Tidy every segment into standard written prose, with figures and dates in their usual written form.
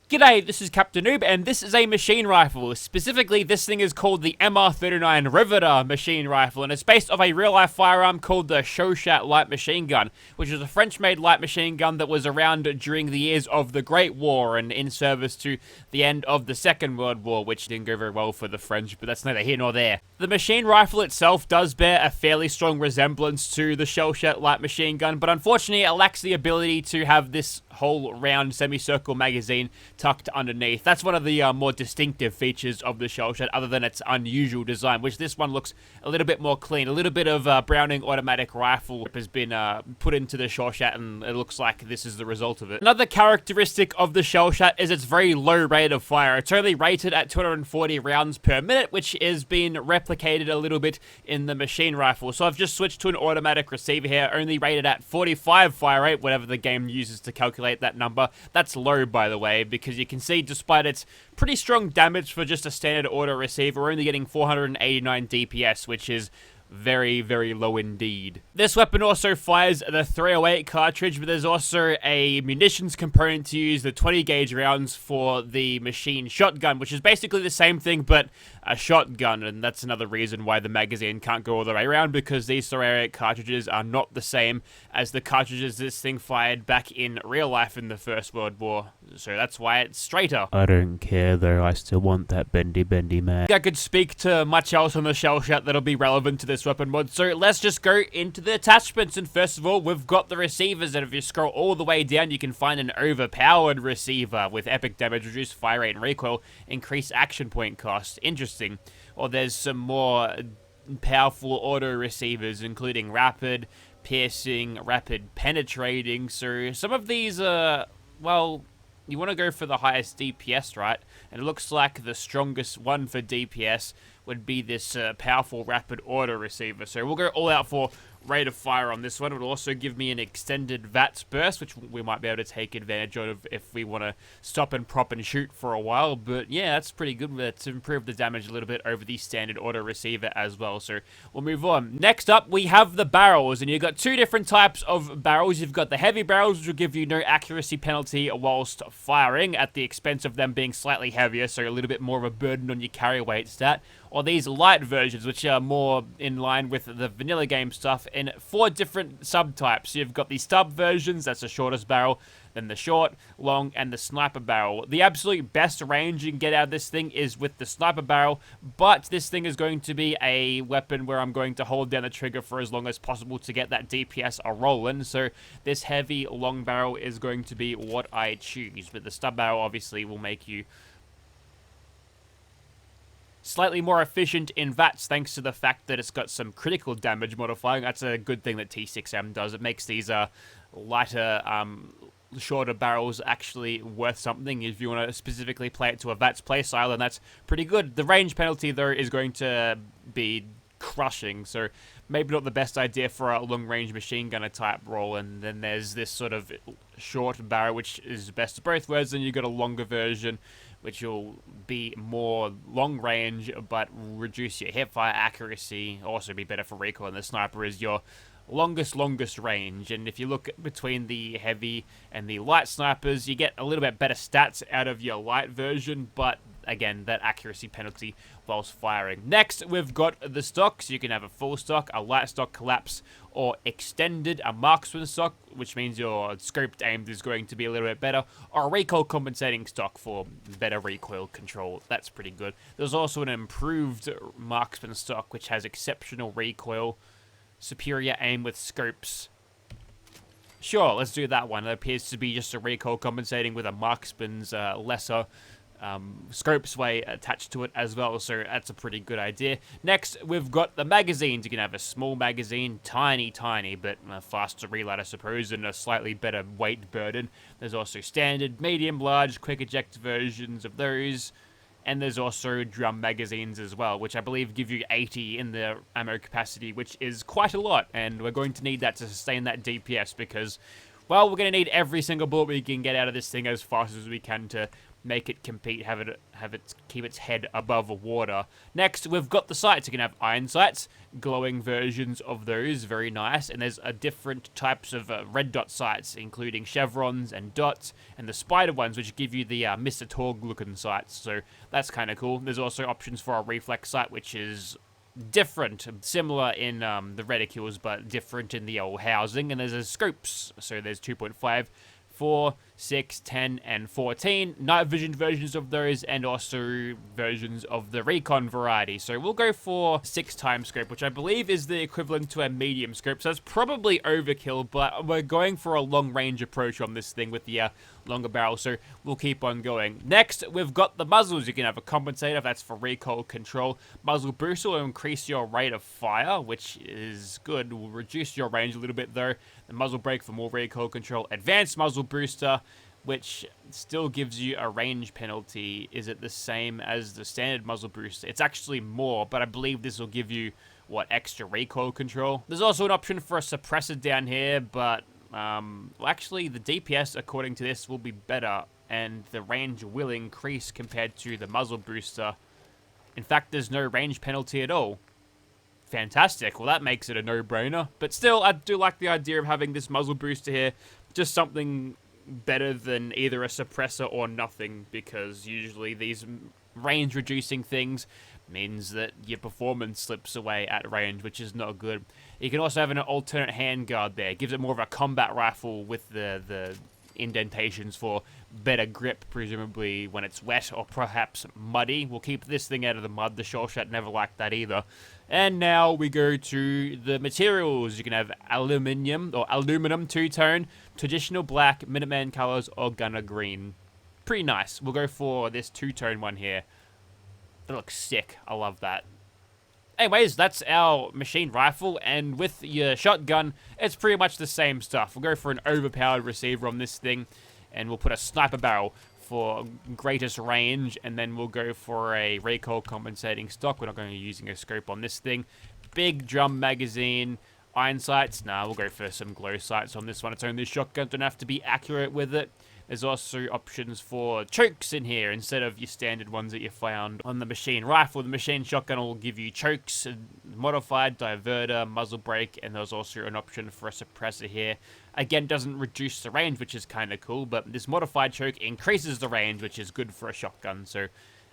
G'day, this is Captainoob, and this is a machine rifle. Specifically, this thing is called the MR39 Riveter machine rifle, and it's based off a real-life firearm called the Shoshat light machine gun, which is a French-made light machine gun that was around during the years of the Great War and in service to the end of the Second World War, which didn't go very well for the French, but that's neither here nor there. The machine rifle itself does bear a fairly strong resemblance to the Shoshat light machine gun, but unfortunately, it lacks the ability to have this whole round semicircle magazine tucked underneath. That's one of the more distinctive features of the Shellshat, other than its unusual design, which this one looks a little bit more clean. A little bit of Browning automatic rifle has been put into the Shellshat, and it looks like this is the result of it. Another characteristic of the Shellshat is its very low rate of fire. It's only rated at 240 rounds per minute, which is being replicated a little bit in the machine rifle. So I've just switched to an automatic receiver here, only rated at 45 fire rate, whatever the game uses to calculate that number. That's low, by the way, because you can see despite its pretty strong damage for just a standard auto receiver, we're only getting 489 DPS, which is very, very low indeed. This weapon also fires the 308 cartridge, but there's also a munitions component to use the 20 gauge rounds for the machine shotgun, which is basically the same thing, but a shotgun, and that's another reason why the magazine can't go all the way around, because these 308 cartridges are not the same as the cartridges this thing fired back in real life in the First World War, so that's why it's straighter. I don't care though, I still want that bendy man. I could speak to much else on the Shellshat that'll be relevant to this weapon mod, so let's just go into the attachments. And first of all, we've got the receivers, and if you scroll all the way down, you can find an overpowered receiver with epic damage, reduced fire rate and recoil, increased action point cost. Interesting. Or there's some more powerful auto receivers, including rapid piercing, rapid penetrating. So some of these are, well, you want to go for the highest DPS, right? And it looks like the strongest one for DPS would be this powerful rapid auto receiver. So we'll go all out for rate of fire on this one. It will also give me an extended VATS burst, which we might be able to take advantage of if we want to stop and prop and shoot for a while. But yeah, that's pretty good to improve the damage a little bit over the standard auto receiver as well. So we'll move on. Next up, we have the barrels, and you've got two different types of barrels. You've got the heavy barrels, which will give you no accuracy penalty whilst firing at the expense of them being slightly heavier, so a little bit more of a burden on your carry weight stat. Or these light versions, which are more in line with the vanilla game stuff, in 4 different subtypes. You've got the stub versions, that's the shortest barrel, then the short, long, and the sniper barrel. The absolute best range you can get out of this thing is with the sniper barrel, but this thing is going to be a weapon where I'm going to hold down the trigger for as long as possible to get that DPS a-rolling, so this heavy long barrel is going to be what I choose, but the stub barrel obviously will make you slightly more efficient in VATS, thanks to the fact that it's got some critical damage modifying. That's a good thing that T6M does. It makes these lighter, shorter barrels actually worth something if you want to specifically play it to a VATS playstyle, and that's pretty good. The range penalty, though, is going to be crushing, so maybe not the best idea for a long-range machine gunner type role. And then there's this sort of short barrel, which is best of both worlds, and you've got a longer version, which will be more long range, but reduce your hipfire accuracy, also be better for recoil, and the sniper is your longest range. And if you look between the heavy and the light snipers, you get a little bit better stats out of your light version, but again, that accuracy penalty whilst firing. Next, we've got the stocks. You can have a full stock, a light stock collapse, or extended, a marksman stock, which means your scoped aim is going to be a little bit better, or a recoil compensating stock for better recoil control. That's pretty good. There's also an improved marksman stock, which has exceptional recoil, superior aim with scopes. Sure, let's do that one. It appears to be just a recoil compensating with a marksman's lesser scope sway attached to it as well, so that's a pretty good idea. Next, we've got the magazines. You can have a small magazine, tiny, but faster reload, I suppose, and a slightly better weight burden. There's also standard, medium, large, quick eject versions of those, and there's also drum magazines as well, which I believe give you 80 in the ammo capacity, which is quite a lot, and we're going to need that to sustain that DPS, because Well, we're going to need every single bullet we can get out of this thing as fast as we can to make it compete, have it keep its head above water. Next, we've got the sights. You can have iron sights, glowing versions of those, very nice. And there's different types of red dot sights, including chevrons and dots, and the spider ones, which give you the Mr. Torg looking sights. So that's kind of cool. There's also options for a reflex sight, which is different, similar in the reticules, but different in the old housing. And there's a scopes, so there's 2.5, 4, 6, 10, and 14 night vision versions of those, and also versions of the recon variety. So we'll go for 6 times scope, which I believe is the equivalent to a medium scope. So that's probably overkill, but we're going for a long range approach on this thing with the longer barrel, so we'll keep on going. Next, we've got the muzzles. You can have a compensator, that's for recoil control. Muzzle booster will increase your rate of fire, which is good. Will reduce your range a little bit though. The muzzle brake for more recoil control. Advanced muzzle booster, which still gives you a range penalty. Is it the same as the standard muzzle booster? It's actually more, but I believe this will give you, what, extra recoil control. There's also an option for a suppressor down here, but well, actually the DPS according to this will be better, and the range will increase compared to the muzzle booster. In fact, there's no range penalty at all. Fantastic. Well, that makes it a no-brainer. But still, I do like the idea of having this muzzle booster here. Just something better than either a suppressor or nothing, because usually these range-reducing things means that your performance slips away at range, which is not good. You can also have an alternate handguard there. It gives it more of a combat rifle with the indentations for better grip, presumably when it's wet or perhaps muddy. We'll keep this thing out of the mud. The Shoreshot never liked that either. And now we go to the materials. You can have aluminum two-tone, traditional black, Minuteman colors, or gunner green. Pretty nice. We'll go for this two-tone one here. That looks sick. I love that. Anyways, that's our machine rifle, and with your shotgun, it's pretty much the same stuff. We'll go for an overpowered receiver on this thing, and we'll put a sniper barrel for greatest range, and then we'll go for a recoil compensating stock. We're not going to be using a scope on this thing. Big drum magazine, iron sights. Nah, we'll go for some glow sights on this one. It's only shotgun, don't have to be accurate with it. There's also options for chokes in here instead of your standard ones that you found on the machine rifle. The machine shotgun will give you chokes, modified, diverter, muzzle brake, and there's also an option for a suppressor here. Again, doesn't reduce the range, which is kind of cool, but this modified choke increases the range, which is good for a shotgun, so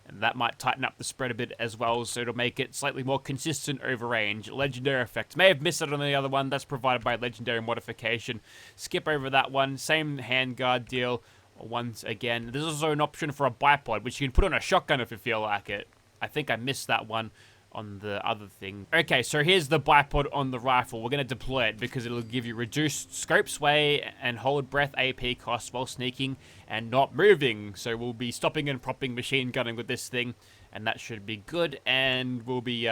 and that might tighten up the spread a bit as well, so it'll make it slightly more consistent over range. Legendary effect. May have missed it on the other one. That's provided by Legendary Modification. Skip over that one. Same handguard deal. Once again, there's also an option for a bipod, which you can put on a shotgun if you feel like it. I think I missed that one on the other thing. Okay, so here's the bipod on the rifle. We're going to deploy it because it'll give you reduced scope sway and hold breath AP costs while sneaking and not moving. So we'll be stopping and propping machine gunning with this thing, and that should be good. And we'll be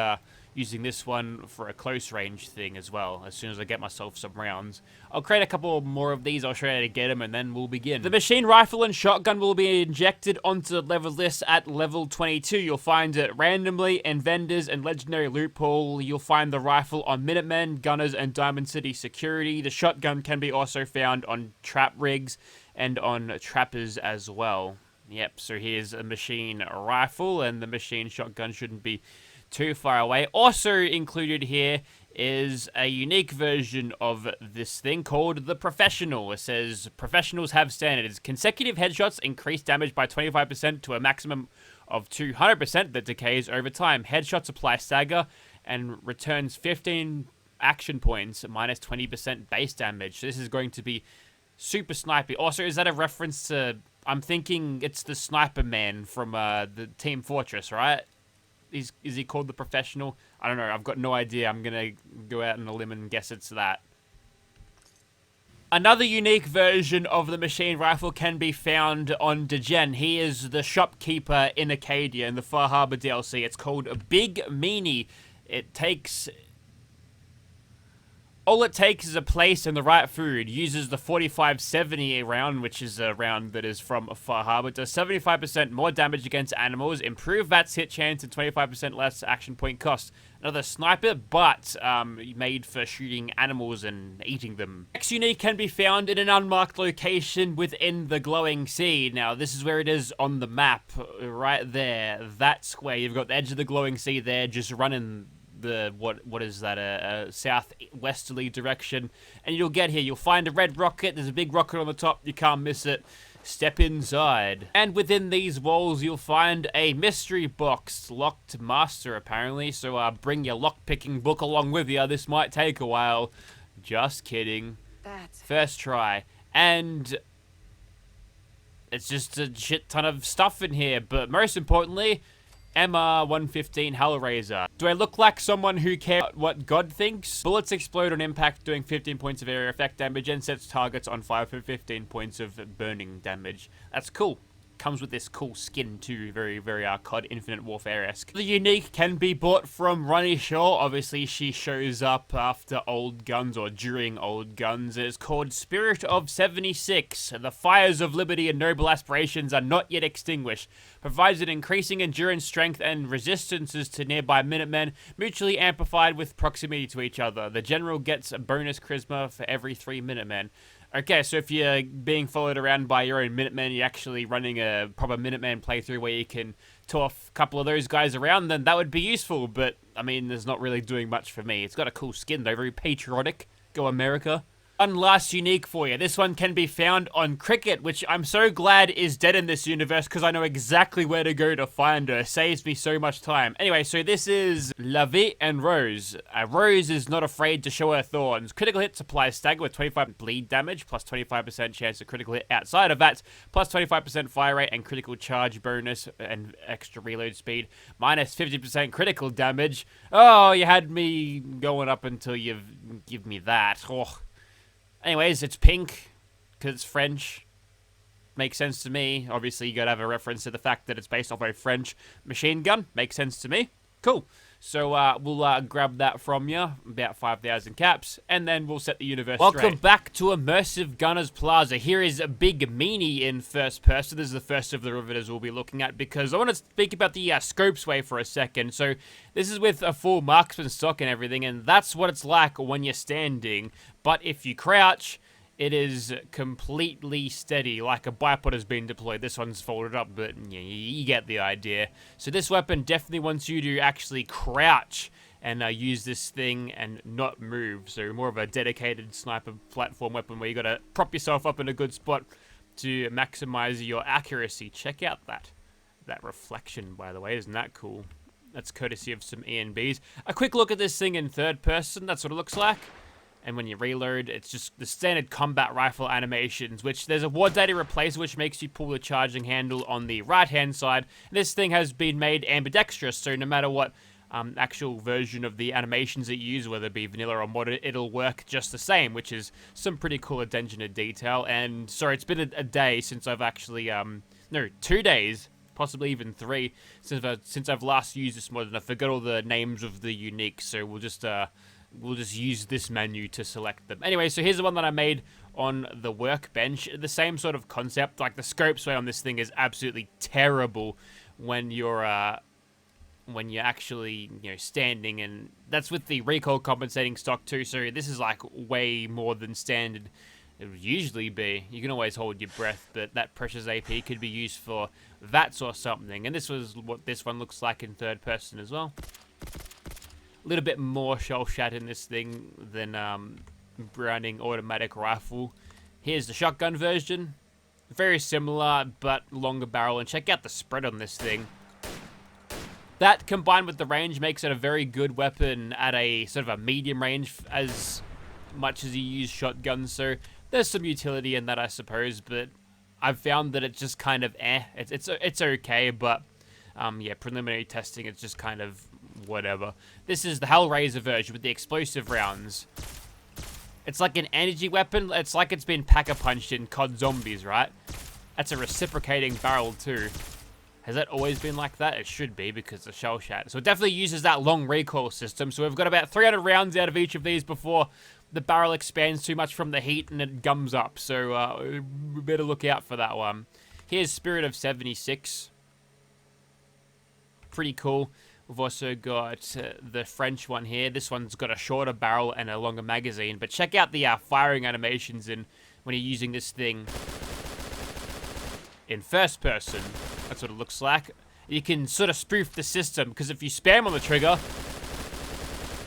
using this one for a close range thing as well, as soon as I get myself some rounds. I'll create a couple more of these, I'll show you how to get them, and then we'll begin. The machine rifle and shotgun will be injected onto the level list at level 22. You'll find it randomly in vendors and legendary loot pool. You'll find the rifle on Minutemen, Gunners, and Diamond City Security. The shotgun can be also found on trap rigs and on trappers as well. Yep, so here's a machine rifle, and the machine shotgun shouldn't be too far away. Also included here is a unique version of this thing called the Professional. It says, professionals have standards. Consecutive headshots increase damage by 25% to a maximum of 200% that decays over time. Headshots apply stagger and returns 15 action points minus 20% base damage. So this is going to be super snipey. Also, is that a reference to, I'm thinking it's the Sniper Man from the Team Fortress, right? Is he called the Professional? I don't know. I've got no idea. I'm going to go out on a limb and guess it's that. Another unique version of the machine rifle can be found on Degen. He is the shopkeeper in Acadia in the Far Harbor DLC. It's called a Big Meanie. It takes All it takes is a place and the right food. Uses the 4570 round, which is a round that is from Far Harbor. Does 75% more damage against animals. Improve VATS hit chance and 25% less action point cost. Another sniper, but made for shooting animals and eating them. Next unique can be found in an unmarked location within the glowing sea. Now, this is where it is on the map, right there. That square. You've got the edge of the glowing sea there, just running the what is that, a southwesterly direction, and you'll get here, you'll find a red rocket. There's a big rocket on the top, you can't miss it. Step inside, and within these walls you'll find a mystery box, locked master apparently, so bring your lock-picking book along with you. This might take a while. Just kidding. First try. And it's just a shit ton of stuff in here, but most importantly, MR115 Hellraiser. Do I look like someone who cares what God thinks? Bullets explode on impact, doing 15 points of area effect damage, and sets targets on fire for 15 points of burning damage. That's cool. Comes with this cool skin too, very, very COD Infinite Warfare-esque. The unique can be bought from Ronnie Shaw. Obviously, she shows up after Old Guns, or during Old Guns. It's called Spirit of 76. The fires of liberty and noble aspirations are not yet extinguished. Provides an increasing endurance, strength, and resistances to nearby Minutemen, mutually amplified with proximity to each other. The general gets a bonus charisma for every 3 Minutemen. Okay, so if you're being followed around by your own Minutemen, you're actually running a proper Minuteman playthrough where you can toss a couple of those guys around, then that would be useful, but, I mean, there's not really doing much for me. It's got a cool skin, though, very patriotic. Go America. One last unique for you. This one can be found on Cricket, which I'm so glad is dead in this universe because I know exactly where to go to find her. It saves me so much time. Anyway, so this is Lavi and Rose. Rose is not afraid to show her thorns. Critical hit supplies stagger with 25 bleed damage, plus 25% chance of critical hit outside of that, plus 25% fire rate and critical charge bonus and extra reload speed, minus 50% critical damage. Oh, you had me going up until you've give me that. Oh. Anyways, it's pink, because it's French. Makes sense to me. Obviously, you gotta have a reference to the fact that it's based off a French machine gun. Makes sense to me. Cool. So, we'll grab that from you, about 5,000 caps, and then we'll set the universe straight. Welcome back to Immersive Gunners Plaza. Here is a Big Meanie in first person. This is the first of the riveters we'll be looking at, because I want to speak about the scope sway for a second. So, this is with a full marksman stock and everything, and that's what it's like when you're standing. But if you crouch, it is completely steady, like a bipod has been deployed. This one's folded up, but yeah, you get the idea. So this weapon definitely wants you to actually crouch and use this thing and not move. So more of a dedicated sniper platform weapon where you gotta prop yourself up in a good spot to maximize your accuracy. Check out that reflection, by the way. Isn't that cool? That's courtesy of some ENBs. A quick look at this thing in third person. That's what it looks like. And when you reload, it's just the standard combat rifle animations, which there's a war data replacer, which makes you pull the charging handle on the right-hand side. And this thing has been made ambidextrous, so no matter what actual version of the animations it uses, whether it be vanilla or modded, it'll work just the same, which is some pretty cool attention to detail. And sorry, it's been a day since I've actually, no, 2 days, possibly even 3, since I've last used this mod, and I forgot all the names of the uniques, so we'll just use this menu to select them. Anyway, so here's the one that I made on the workbench. The same sort of concept, like the scope sway on this thing is absolutely terrible when you're actually, you know, standing, and that's with the recoil compensating stock too, so this is like way more than standard it would usually be. You can always hold your breath, but that precious AP could be used for VATS or something, and this was what this one looks like in third person as well. A little bit more shell shot in this thing than Browning automatic rifle. Here's the shotgun version. Very similar, but longer barrel. And check out the spread on this thing. That, combined with the range, makes it a very good weapon at a sort of a medium range as much as you use shotguns. So there's some utility in that, I suppose. But I've found that it's just kind of It's okay, but yeah, preliminary testing, it's just kind of whatever. This is the Hellraiser version with the explosive rounds. It's like an energy weapon. It's like it's been pack-a-punched in COD Zombies, right? That's a reciprocating barrel too. Has that always been like that? It should be, because the shell shat. So it definitely uses that long recoil system. So we've got about 300 rounds out of each of these before the barrel expands too much from the heat and it gums up. So we better look out for that one. Here's Spirit of 76. Pretty cool. We've also got the French one here. This one's got a shorter barrel and a longer magazine. But check out the firing animations when you're using this thing in first person. That's what it looks like. You can sort of spoof the system, because if you spam on the trigger,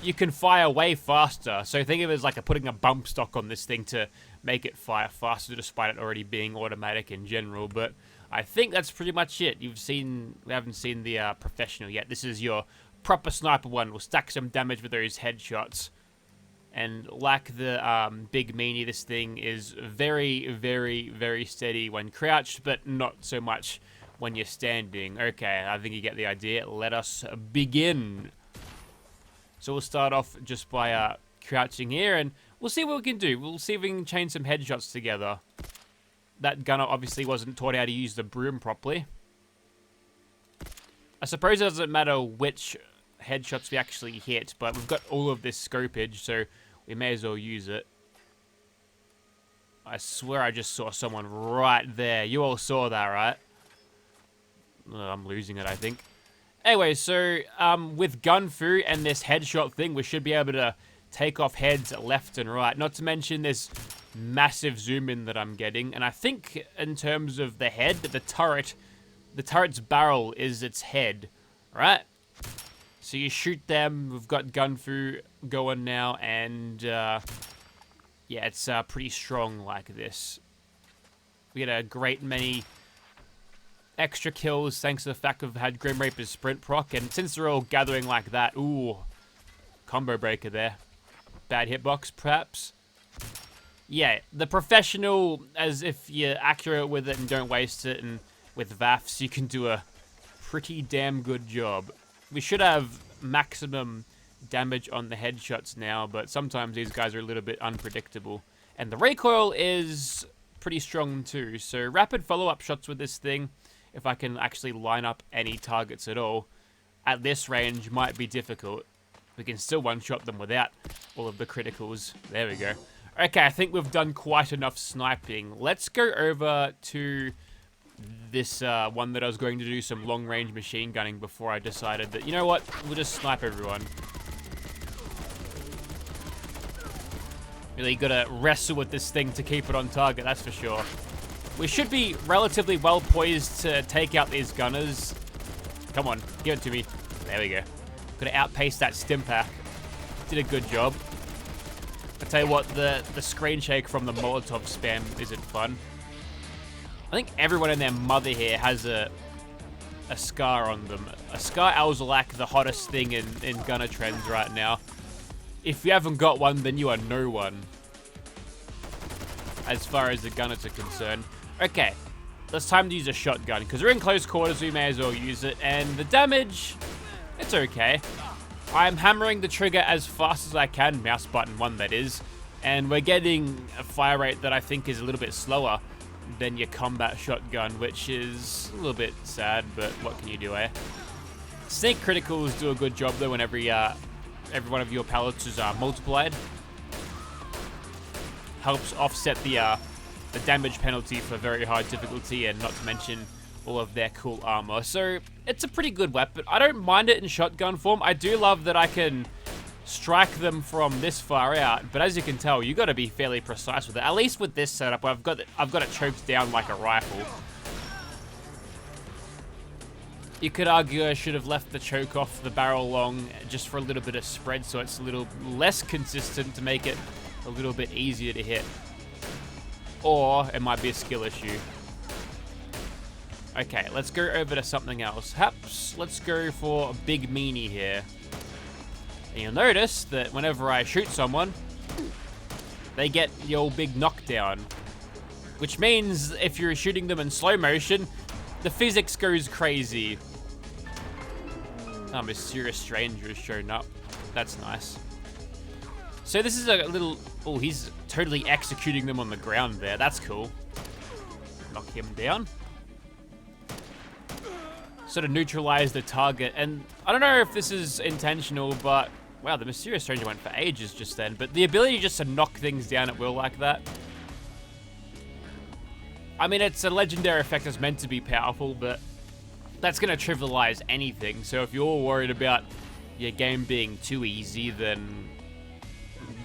you can fire way faster. So think of it as like putting a bump stock on this thing to make it fire faster, despite it already being automatic in general. But I think that's pretty much it. We haven't seen the professional yet. This is your proper sniper one. We'll stack some damage with those headshots. And like the big meanie, this thing is very, very, very steady when crouched, but not so much when you're standing. Okay, I think you get the idea. Let us begin. So we'll start off just by crouching here, and we'll see what we can do. We'll see if we can chain some headshots together. That gunner obviously wasn't taught how to use the broom properly. I suppose it doesn't matter which headshots we actually hit, but we've got all of this scopage, so we may as well use it. I swear I just saw someone right there. You all saw that, right? Oh, I'm losing it, I think. Anyway, so with gun fu and this headshot thing, we should be able to take off heads left and right. Not to mention this massive zoom in that I'm getting. And I think in terms of the head, the turret's barrel is its head, right? So you shoot them. We've got gun fu going now, and yeah, it's pretty strong like this. We get a great many extra kills thanks to the fact we've had Grim Reaper's sprint proc, and since they're all gathering like that, ooh, combo breaker there. Bad hitbox, perhaps. Yeah, the professional, as if you're accurate with it and don't waste it, and with VAFs, you can do a pretty damn good job. We should have maximum damage on the headshots now, but sometimes these guys are a little bit unpredictable. And the recoil is pretty strong too, so rapid follow-up shots with this thing, if I can actually line up any targets at all, at this range might be difficult. We can still one-shot them without all of the criticals. There we go. Okay, I think we've done quite enough sniping. Let's go over to this one that I was going to do some long-range machine gunning before I decided that, you know what, we'll just snipe everyone. Really gotta wrestle with this thing to keep it on target, that's for sure. We should be relatively well poised to take out these gunners. Come on, give it to me. There we go. Gotta outpace that stim pack. Did a good job. I tell you what, the screen shake from the Molotov spam isn't fun. I think everyone and their mother here has a scar on them. A scar owls are like the hottest thing in gunner trends right now. If you haven't got one, then you are no one, as far as the gunners are concerned. Okay, it's time to use a shotgun, because we're in close quarters, we may as well use it, and the damage, it's okay. I'm hammering the trigger as fast as I can, mouse button 1 that is, and we're getting a fire rate that I think is a little bit slower than your combat shotgun, which is a little bit sad, but what can you do, eh? Sneak criticals do a good job though when every one of your pellets is multiplied. Helps offset the damage penalty for very high difficulty, and not to mention all of their cool armor. So it's a pretty good weapon. I don't mind it in shotgun form. I do love that I can strike them from this far out, but as you can tell, you got to be fairly precise with it. At least with this setup, I've got it choked down like a rifle. You could argue I should have left the choke off the barrel long just for a little bit of spread, so it's a little less consistent to make it a little bit easier to hit. Or it might be a skill issue. Okay, let's go over to something else. Perhaps let's go for a big meanie here. And you'll notice that whenever I shoot someone, they get the old big knockdown. Which means if you're shooting them in slow motion, the physics goes crazy. Oh, mysterious stranger has shown up. That's nice. So this is a little... Oh, he's totally executing them on the ground there. That's cool. Knock him down. Sort of neutralize the target. And I don't know if this is intentional, but Wow, the Mysterious Stranger went for ages just then. But the ability just to knock things down at will like that. I mean, it's a legendary effect that's meant to be powerful, but that's going to trivialize anything. So if you're worried about your game being too easy, then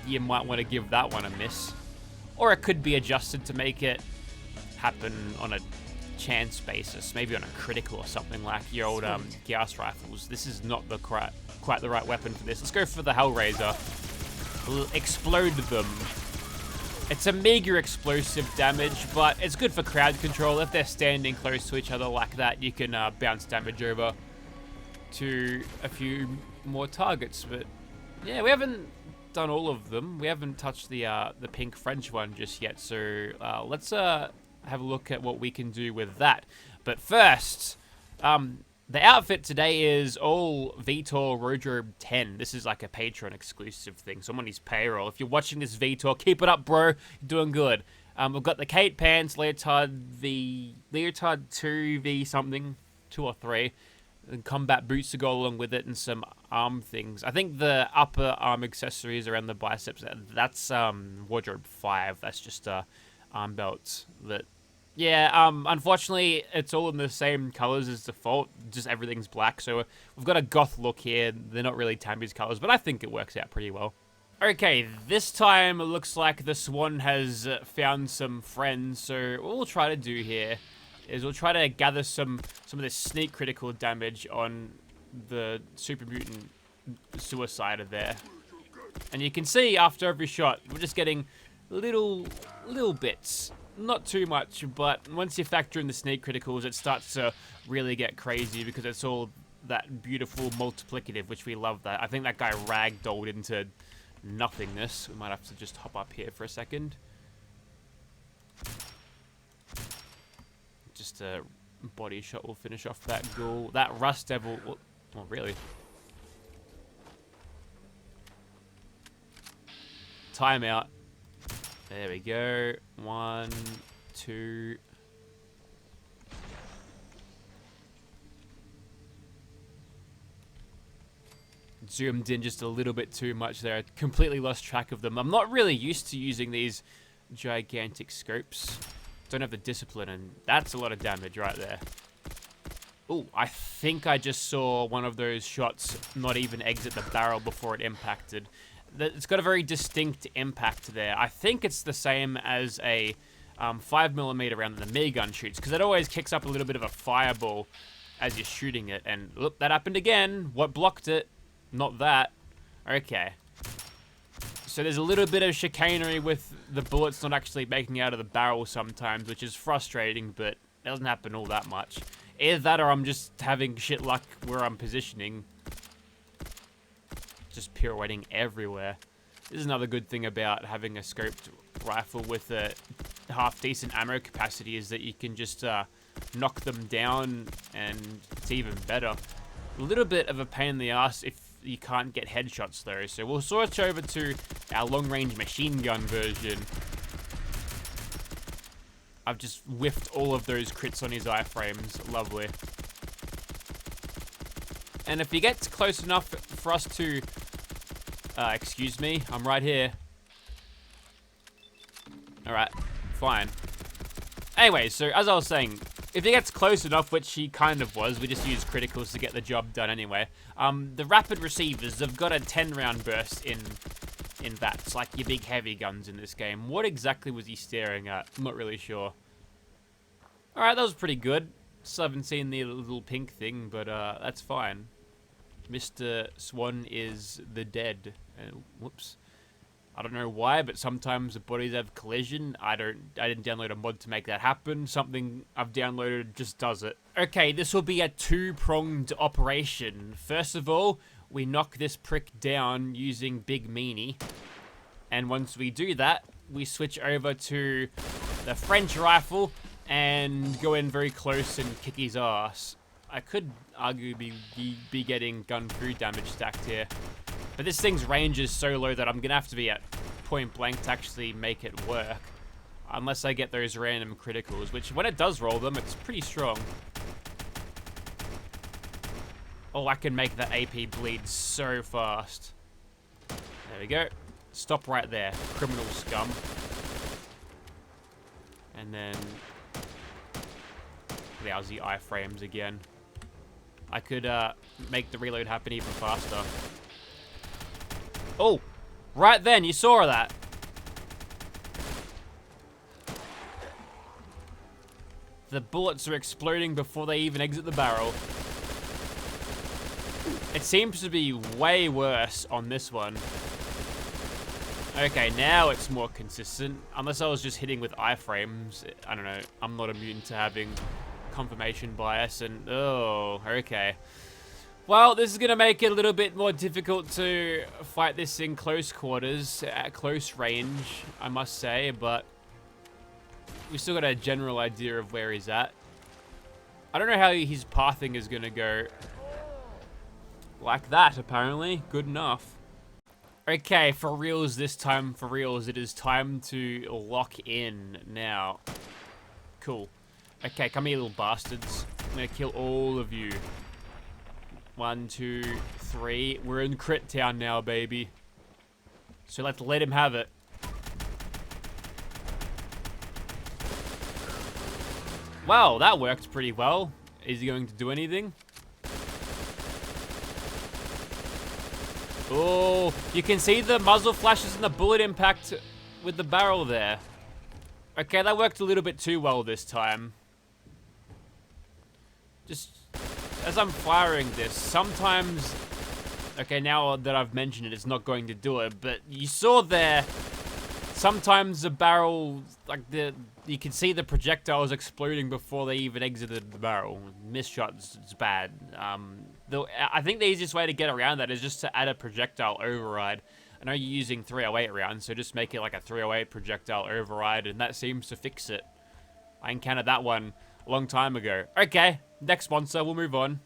you might want to give that one a miss. Or it could be adjusted to make it happen on a chance basis, maybe on a critical or something like your old Gauss rifles. This is not the quite the right weapon for this. Let's go for the Hellraiser. We'll explode them. It's a meager explosive damage, but it's good for crowd control. If they're standing close to each other like that, you can bounce damage over to a few more targets. But yeah, we haven't done all of them. We haven't touched the pink French one just yet. So let's have a look at what we can do with that. But first, the outfit today is all Vitor Wardrobe 10. This is like a Patreon exclusive thing, so I'm on his payroll. If you're watching this, Vitor, keep it up, bro. You're doing good. We've got the Kate pants, Leotard 2 V something, 2 or 3. And combat boots to go along with it, and some arm things. I think the upper arm accessories around the biceps, that's Wardrobe 5. That's just arm belts that... Yeah, unfortunately, it's all in the same colors as default. Just everything's black, so we've got a goth look here. They're not really Tammie's colors, but I think it works out pretty well. Okay, this time it looks like the Swan has found some friends, so what we'll try to do here is we'll try to gather some of this sneak critical damage on the Super Mutant Suicider there. And you can see after every shot, we're just getting little bits. Not too much, but once you factor in the sneak criticals, it starts to really get crazy because it's all that beautiful multiplicative, which we love that. I think that guy ragdolled into nothingness. We might have to just hop up here for a second. Just a body shot will finish off that ghoul. That Rust Devil... Oh, really? Timeout. There we go. 1, 2. Zoomed in just a little bit too much there. I completely lost track of them. I'm not really used to using these gigantic scopes. Don't have the discipline, and that's a lot of damage right there. Oh, I think I just saw one of those shots not even exit the barrel before it impacted. It's got a very distinct impact there. I think it's the same as a 5mm round that the minigun shoots, because it always kicks up a little bit of a fireball as you're shooting it. And look, that happened again. What blocked it? Not that. Okay. So there's a little bit of chicanery with the bullets not actually making it out of the barrel sometimes, which is frustrating, but it doesn't happen all that much. Either that or I'm just having shit luck where I'm positioning. Just pirouetting everywhere. This is another good thing about having a scoped rifle with a half-decent ammo capacity, is that you can just knock them down, and it's even better. A little bit of a pain in the ass if you can't get headshots though, so we'll switch over to our long-range machine gun version. I've just whiffed all of those crits on his iframes. Lovely. And if he gets close enough for us to... excuse me, I'm right here. Alright, fine. Anyway, so as I was saying, if he gets close enough, which he kind of was, we just use criticals to get the job done anyway. The rapid receivers have got a 10-round burst in that. It's like your big heavy guns in this game. What exactly was he staring at? I'm not really sure. Alright, that was pretty good. Still haven't seen the little pink thing, but that's fine. Mr. Swan is the dead. Whoops. I don't know why, but sometimes the bodies have collision. I didn't download a mod to make that happen. Something I've downloaded just does it. Okay, this will be a two-pronged operation. First of all, we knock this prick down using Big Meanie. And once we do that, we switch over to the French rifle and go in very close and kick his ass. I could arguably be getting gun through damage stacked here. But this thing's range is so low that I'm going to have to be at point blank to actually make it work. Unless I get those random criticals, which when it does roll them, it's pretty strong. Oh, I can make that AP bleed so fast. There we go. Stop right there, criminal scum. And then lousy iframes again. I could make the reload happen even faster. Oh, right then, you saw that. The bullets are exploding before they even exit the barrel. It seems to be way worse on this one. Okay, now it's more consistent. Unless I was just hitting with iframes. I don't know. I'm not immune to having confirmation bias and... Oh, okay. Well, this is going to make it a little bit more difficult to fight this in close quarters, at close range, I must say, but we still got a general idea of where he's at. I don't know how his pathing is going to go. Like that, apparently. Good enough. Okay, for reals this time, for reals, it is time to lock in now. Cool. Okay, come here, little bastards. I'm gonna kill all of you. 1, 2, 3. We're in crit town now, baby. So let's let him have it. Wow, that worked pretty well. Is he going to do anything? Oh, you can see the muzzle flashes and the bullet impact with the barrel there. Okay, that worked a little bit too well this time. Just as I'm firing this, sometimes... Okay, now that I've mentioned it, it's not going to do it, but you saw there, sometimes the barrel, like you can see the projectiles exploding before they even exited the barrel. Missed shots, it's bad. I think the easiest way to get around that is just to add a projectile override. I know you're using 308 rounds, so just make it like a 308 projectile override, and that seems to fix it. I encountered that one a long time ago. Okay, next monster, we'll move on.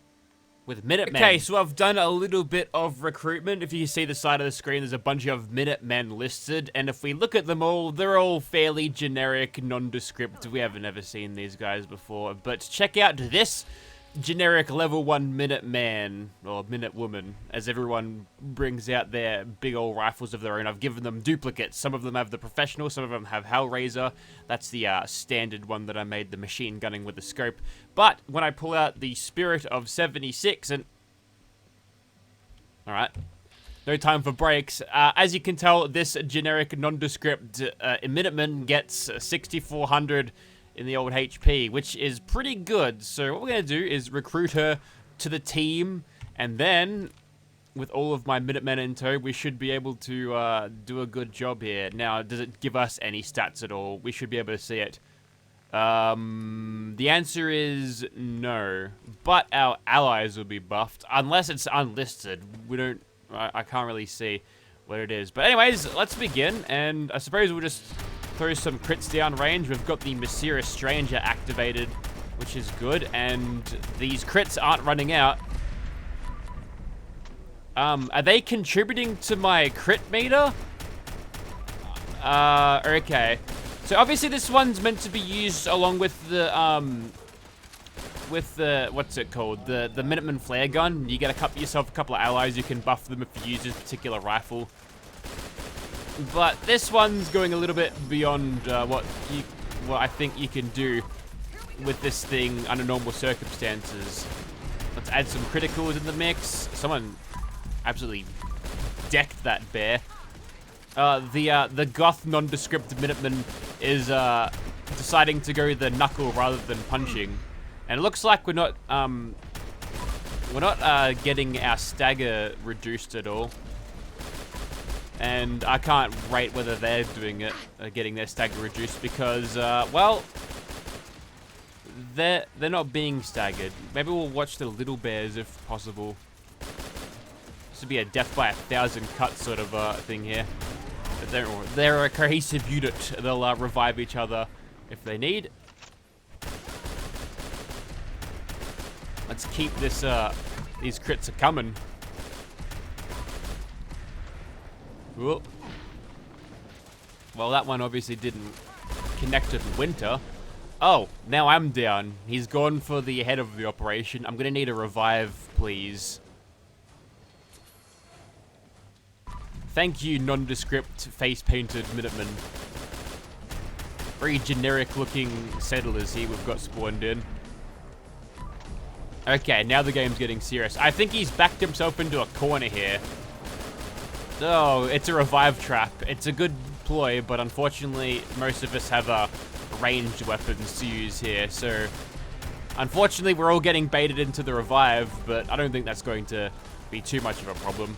With Minutemen. Okay, so I've done a little bit of recruitment. If you see the side of the screen, there's a bunch of Minutemen listed. And if we look at them all, they're all fairly generic, nondescript. We haven't ever seen these guys before. But check out this generic level 1 Minuteman, or Minutewoman, as everyone brings out their big old rifles of their own. I've given them duplicates. Some of them have the professional, some of them have Hellraiser. That's the standard one that I made, the machine gunning with the scope. But when I pull out the Spirit of 76 and... Alright. No time for breaks. As you can tell, this generic nondescript Minuteman gets 6,400 in the old HP, which is pretty good. So what we're going to do is recruit her to the team, and then with all of my Minutemen in tow, we should be able to do a good job here. Now, does it give us any stats at all? We should be able to see it. The answer is no, but our allies will be buffed, unless it's unlisted. We don't, I can't really see what it is. But anyways, let's begin, and I suppose we'll just throw some crits down range. We've got the Mysterious Stranger activated, which is good, and these crits aren't running out. Are they contributing to my crit meter? Okay. So obviously this one's meant to be used along with the, what's it called? The Minuteman flare gun. You get yourself a couple of allies, you can buff them if you use this particular rifle. But this one's going a little bit beyond what I think you can do with this thing under normal circumstances. Let's add some criticals in the mix. Someone absolutely decked that bear. The goth nondescript Minuteman is deciding to go the knuckle rather than punching, and it looks like we're not getting our stagger reduced at all. And I can't rate whether they're doing it, getting their stagger reduced, because, well, they're not being staggered. Maybe we'll watch the little bears if possible. This would be a death by 1,000 cut sort of thing here. But they're a cohesive unit. They'll revive each other if they need. Let's keep this. These crits are coming. Whoa. Well, that one obviously didn't connect to the winter. Oh, now I'm down. He's gone for the head of the operation. I'm gonna need a revive, please. Thank you, nondescript, face-painted Minutemen. Very generic-looking settlers here we've got spawned in. Okay, now the game's getting serious. I think he's backed himself into a corner here. Oh, it's a revive trap. It's a good ploy, but unfortunately, most of us have ranged weapons to use here, so unfortunately, we're all getting baited into the revive, but I don't think that's going to be too much of a problem.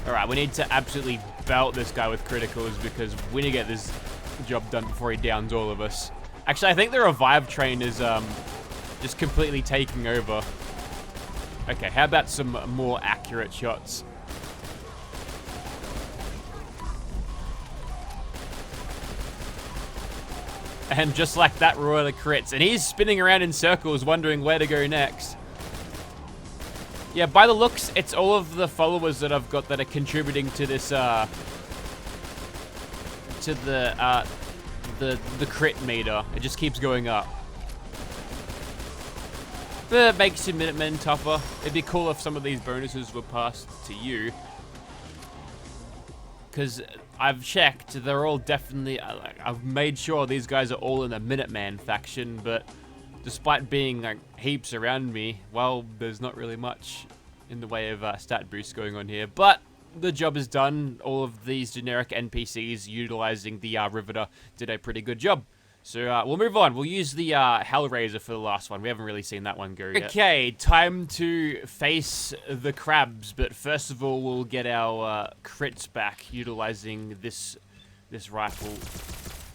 Alright, we need to absolutely belt this guy with criticals because we need to get this job done before he downs all of us. Actually, I think the revive train is just completely taking over. Okay, how about some more accurate shots? And just like that, Royal crits. And he's spinning around in circles, wondering where to go next. Yeah, by the looks, it's all of the followers that I've got that are contributing to this, to the crit meter. It just keeps going up. But it makes your Minutemen tougher. It'd be cool if some of these bonuses were passed to you. Because I've checked, they're all definitely... I've made sure these guys are all in the Minuteman faction, but despite being like heaps around me, well, there's not really much in the way of stat boost going on here. But the job is done. All of these generic NPCs utilizing the Riveter did a pretty good job. So we'll move on. We'll use the Hellraiser for the last one. We haven't really seen that one go yet. Okay, time to face the crabs. But first of all, we'll get our crits back utilizing this rifle.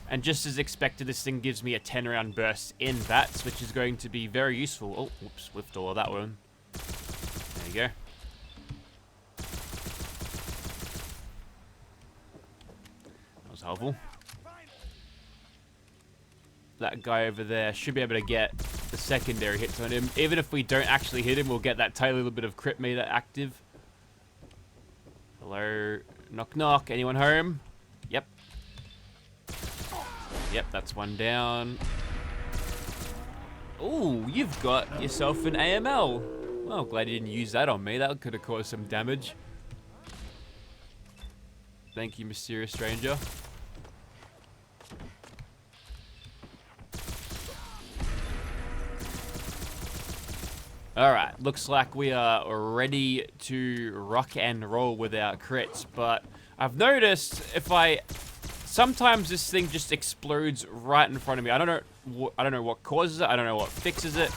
And just as expected, this thing gives me a 10-round burst in VATS, which is going to be very useful. Oh, whoops, whiffed all of that one. There you go. That was helpful. That guy over there should be able to get the secondary hits on him. Even if we don't actually hit him, we'll get that tiny little bit of crit meter active. Hello? Knock knock. Anyone home? Yep. Yep, that's one down. Ooh, you've got yourself an AML. Well, glad you didn't use that on me. That could have caused some damage. Thank you, mysterious stranger. Alright, looks like we are ready to rock and roll with our crits, but I've noticed sometimes this thing just explodes right in front of me. I don't know what causes it, I don't know what fixes it,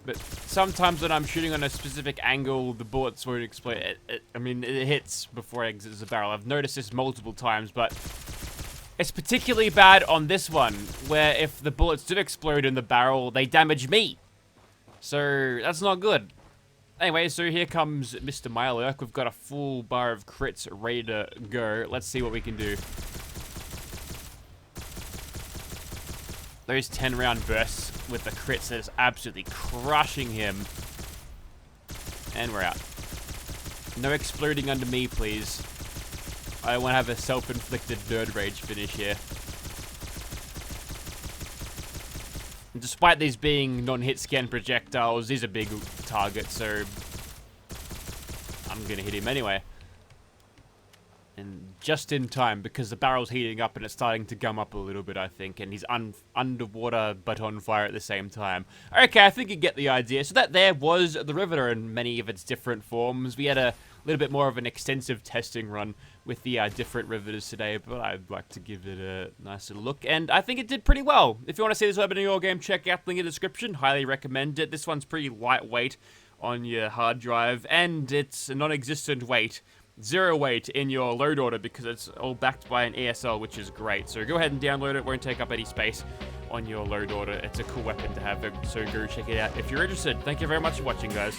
but sometimes when I'm shooting on a specific angle, the bullets won't explode. I mean, it hits before it exits the barrel. I've noticed this multiple times, but it's particularly bad on this one, where if the bullets do explode in the barrel, they damage me. So, that's not good. Anyway, so here comes Mr. Mylurk. We've got a full bar of crits ready to go. Let's see what we can do. Those 10-round bursts with the crits that is absolutely crushing him. And we're out. No exploding under me, please. I don't want to have a self-inflicted nerd rage finish here. And despite these being non-Hitscan projectiles, these are big targets, so I'm going to hit him anyway. And just in time, because the barrel's heating up and it's starting to gum up a little bit, I think. And he's underwater but on fire at the same time. Okay, I think you get the idea. So that there was the Riveter in many of its different forms. We had a little bit more of an extensive testing run with the different Riveters today, but I'd like to give it a nice little look. And I think it did pretty well. If you want to see this weapon in your game, check out the link in the description. Highly recommend it. This one's pretty lightweight on your hard drive, and it's a non-existent weight. 0 weight in your load order because it's all backed by an ESL, which is great. So go ahead and download it. Won't take up any space on your load order. It's a cool weapon to have, so go check it out if you're interested. Thank you very much for watching, guys.